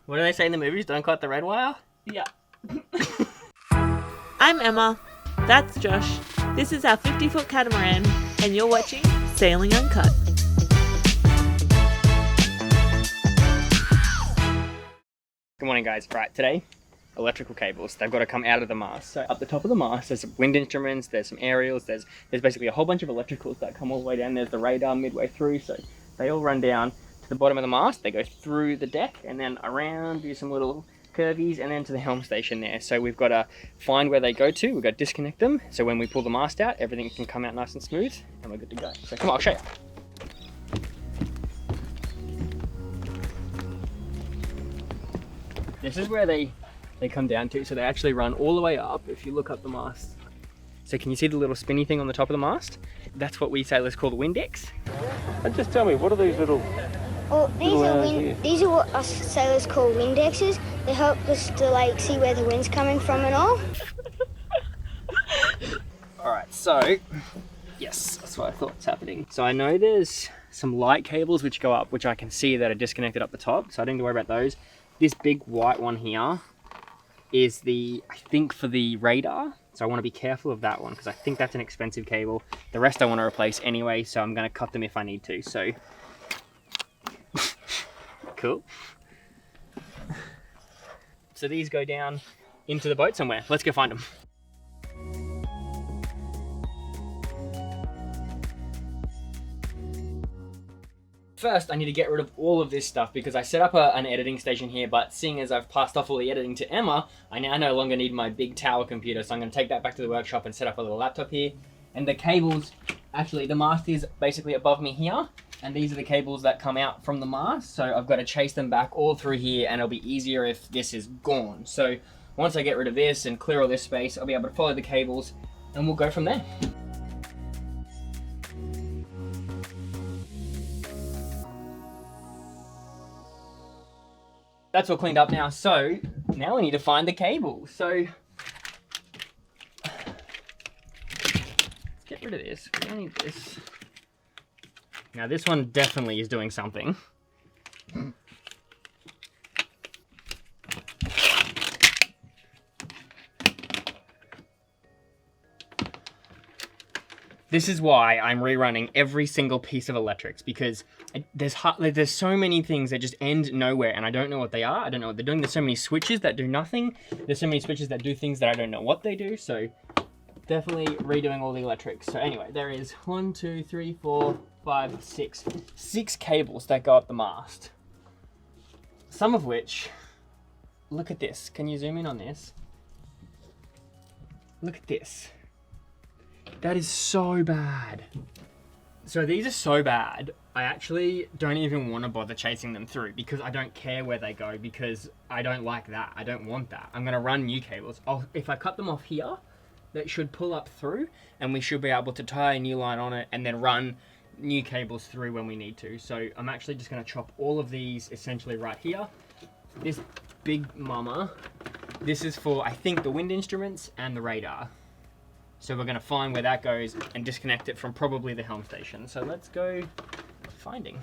What do they say in the movies? Don't cut the red wire? Yeah. I'm Emma. That's Josh. This is our 50-foot catamaran, and you're watching Sailing Uncut. Good morning, guys. Right, today, electrical cables. They've got to come out of the mast. So up the top of the mast, there's some wind instruments, there's some aerials, there's basically a whole bunch of electricals that come all the way down. There's the radar midway through, so they all run down to the bottom of the mast. They go through the deck and then around, do some little curvies, and then to the helm station there. So we've got to find where they go to. We've got to disconnect them, so when we pull the mast out, everything can come out nice and smooth, and we're good to go. So come on, I'll show you. This is where they come down to, so they actually run all the way up if you look up the mast. So can you see the little spinny thing on the top of the mast? That's what we sailors call the Windex. And just tell me, what are these little... Oh, these are what us sailors call Windexes. They help us to see where the wind's coming from and all. Alright, so, yes, that's what I thought was happening. So I know there's some light cables which go up, which I can see that are disconnected up the top, so I don't need to worry about those. This big white one here is I think for the radar. So I want to be careful of that one because I think that's an expensive cable. The rest I want to replace anyway, so I'm going to cut them if I need to. So, cool. So these go down into the boat somewhere. Let's go find them. First, I need to get rid of all of this stuff because I set up an editing station here, but seeing as I've passed off all the editing to Emma, I now no longer need my big tower computer, so I'm going to take that back to the workshop and set up a little laptop here. And the cables, actually the mast is basically above me here, and these are the cables that come out from the mast, so I've got to chase them back all through here, and it'll be easier if this is gone. So once I get rid of this and clear all this space, I'll be able to follow the cables, and we'll go from there. That's all cleaned up now, so now we need to find the cable. So let's get rid of this. We don't need this. Now this one definitely is doing something. This is why I'm rerunning every single piece of electrics, because there's so many things that just end nowhere and I don't know what they are. I don't know what they're doing. There's so many switches that do nothing. There's so many switches that do things that I don't know what they do. So definitely redoing all the electrics. So anyway, there is 1, 2, 3, 4, 5, 6 cables that go up the mast. Some of which, look at this. Can you zoom in on this? Look at this. That is so bad. So these are so bad, I actually don't even want to bother chasing them through because I don't care where they go because I don't like that. I don't want that. I'm going to run new cables. If I cut them off here, that should pull up through and we should be able to tie a new line on it and then run new cables through when we need to. So I'm actually just going to chop all of these essentially right here. This big mama, this is for, I think, the wind instruments and the radar. So we're going to find where that goes and disconnect it from probably the helm station. So let's go finding.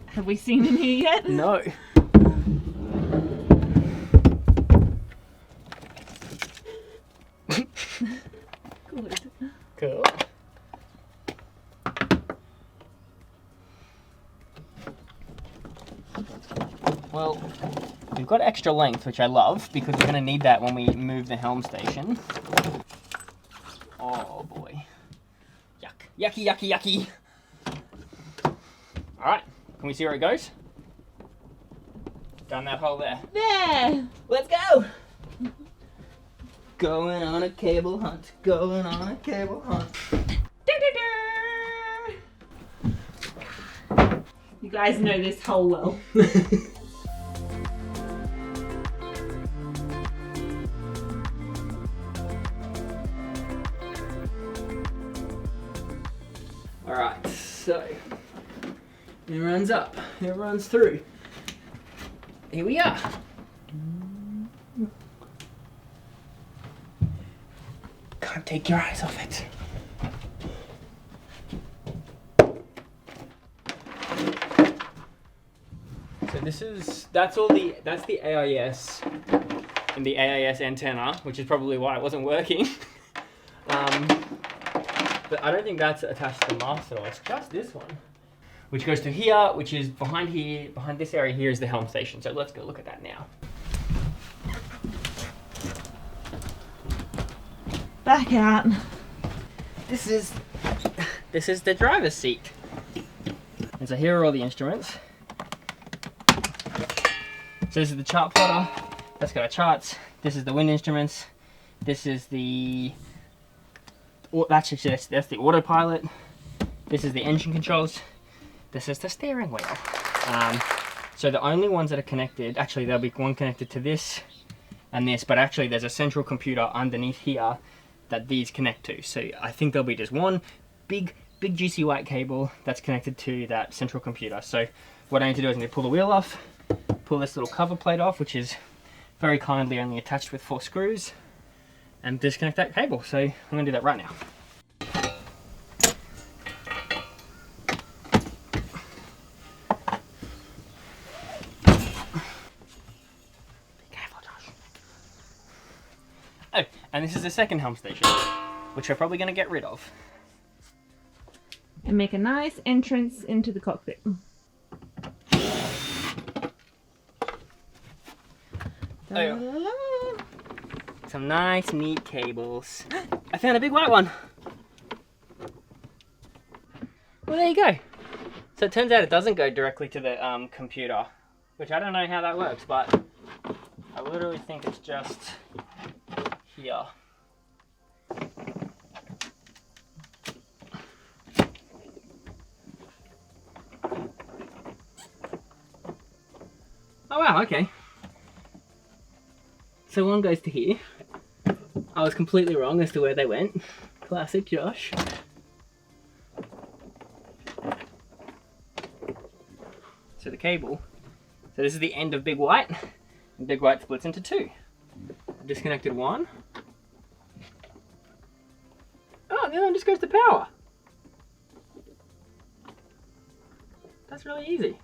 Have we seen him here yet? No. Good. Cool. Well, we've got extra length, which I love, because we're going to need that when we move the helm station. Oh boy. Yuck. Yucky, yucky, yucky. Alright, can we see where it goes? Down that hole there. There! Let's go! Going on a cable hunt, going on a cable hunt. You guys know this hole well. Alright, so it runs up, it runs through. Here we are. Can't take your eyes off it. So that's the AIS and the AIS antenna, which is probably why it wasn't working. But I don't think that's attached to the mast at all. It's just this one, which goes to here, which is behind here. Behind this area here is the helm station. So let's go look at that now. Back out. This is the driver's seat. And so here are all the instruments. So this is the chart plotter. That's got our charts. This is the wind instruments. This is the that's the autopilot. This is the engine controls. This is the steering wheel. So the only ones that are connected, actually there'll be one connected to this and this, but actually there's a central computer underneath here that these connect to. So I think there'll be just one big juicy white cable that's connected to that central computer. So what I need to do is I need to pull the wheel off, pull this little cover plate off, which is very kindly only attached with 4 screws, and disconnect that cable. So I'm gonna do that right now. Oh, and this is the second helm station, which we're probably gonna get rid of. And make a nice entrance into the cockpit. Oh. Some nice, neat cables. I found a big white one. Well, there you go. So it turns out it doesn't go directly to the computer, which I don't know how that works, but I literally think it's just here. Oh wow, okay. So one goes to here. I was completely wrong as to where they went. Classic Josh. So the cable. So this is the end of Big White. And Big White splits into 2. I disconnected one. Oh, the other one just goes to power. That's really easy.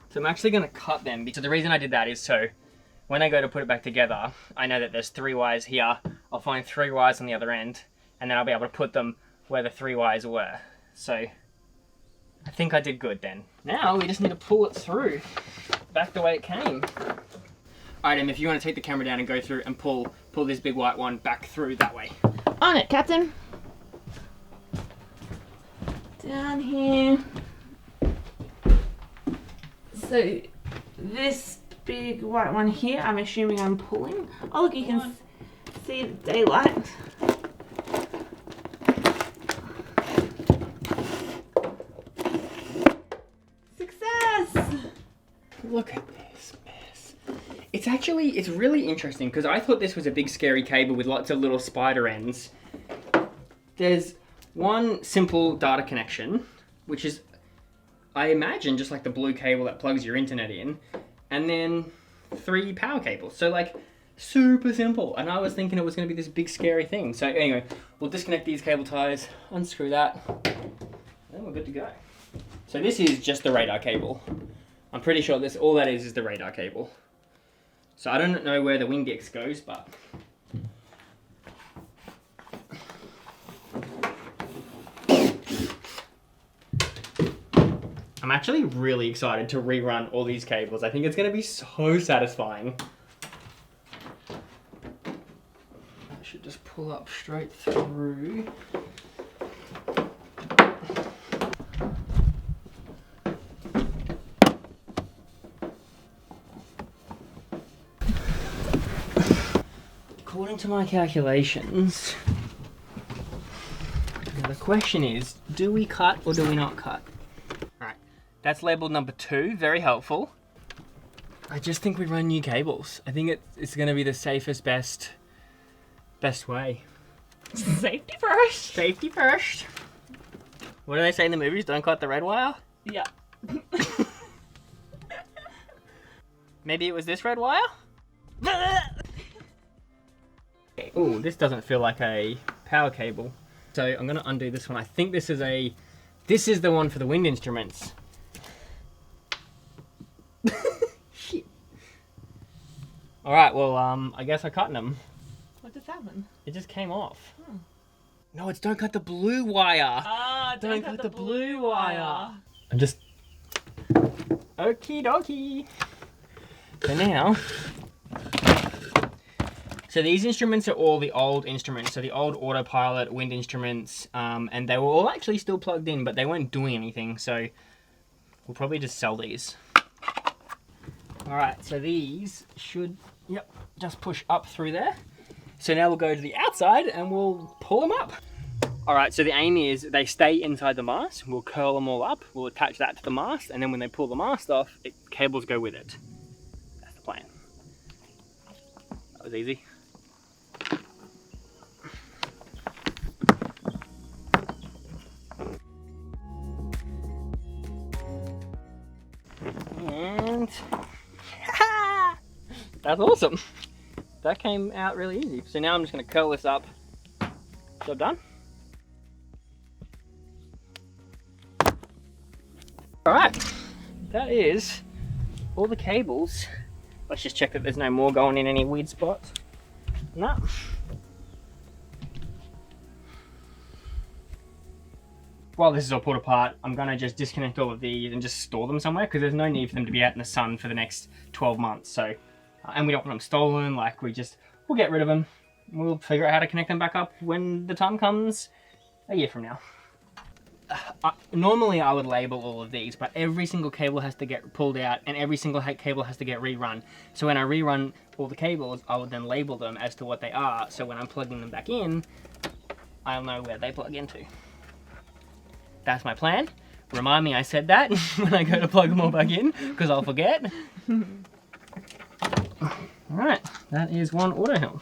So I'm actually going to cut them. So the reason I did that is so when I go to put it back together, I know that there's 3 wires here. I'll find 3 wires on the other end, and then I'll be able to put them where the 3 wires were. So I think I did good then. Now we just need to pull it through back the way it came. Alright, Em, if you want to take the camera down and go through and pull this big white one back through that way. On it, Captain. Down here. So this big white one here, I'm assuming I'm pulling. Oh look, you can see the daylight. Success! Look at this mess. It's really interesting because I thought this was a big scary cable with lots of little spider ends. There's one simple data connection, which is, I imagine, just like the blue cable that plugs your internet in, and then 3 power cables. So like, super simple. And I was thinking it was gonna be this big scary thing. So anyway, we'll disconnect these cable ties, unscrew that, and then we're good to go. So this is just the radar cable. I'm pretty sure all that is the radar cable. So I don't know where the Windex goes, but I'm actually really excited to rerun all these cables. I think it's going to be so satisfying. I should just pull up straight through. According to my calculations, now the question is, do we cut or do we not cut? Alright, that's labeled number 2, very helpful. I just think we run new cables. I think it's going to be the safest, best way. Safety first. Safety first. What do they say in the movies? Don't cut the red wire? Yeah. Maybe it was this red wire? Ooh, this doesn't feel like a power cable. So I'm going to undo this one. I think this is the one for the wind instruments. Shit. Alright, well, I guess I cut them. What just happened? It just came off. No, it's don't cut the blue wire. Ah, don't cut the blue wire. I'm just... Okie dokie. So now... So these instruments are all the old instruments. So the old autopilot wind instruments, and they were all actually still plugged in, but they weren't doing anything. So we'll probably just sell these. All right, so these should, yep, just push up through there. So now we'll go to the outside and we'll pull them up. All right, so the aim is they stay inside the mast. We'll curl them all up. We'll attach that to the mast, and then when they pull the mast off, cables go with it. That's the plan. That was easy. And that's awesome. That came out really easy. So now I'm just going to curl this up. Job done. Alright, that is all the cables. Let's just check that there's no more going in any weird spots. No. While this is all pulled apart, I'm going to just disconnect all of these and just store them somewhere, because there's no need for them to be out in the sun for the next 12 months. So, and we don't want them stolen, like we'll get rid of them. We'll figure out how to connect them back up when the time comes a year from now. Normally I would label all of these, but every single cable has to get pulled out and every single cable has to get rerun. So when I rerun all the cables, I would then label them as to what they are. So when I'm plugging them back in, I'll know where they plug into. That's my plan. Remind me I said that when I go to plug them all back in, because I'll forget. Alright, that is one auto helm.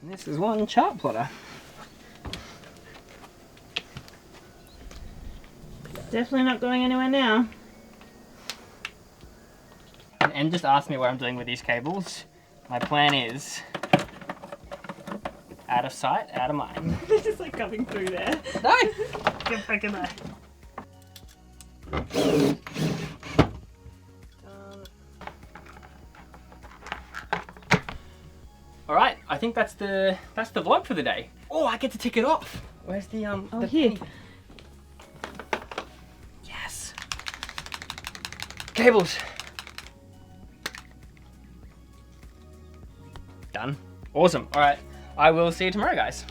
This is one chart plotter. Definitely not going anywhere now. And just ask me what I'm doing with these cables. My plan is out of sight, out of mind. They're just like coming through there. No! Get back in there. Alright, I think that's the vlog for the day. Oh, I get to tick it off. Where's the Oh, the here. thing? Yes. Cables. Done. Awesome. Alright, I will see you tomorrow, guys.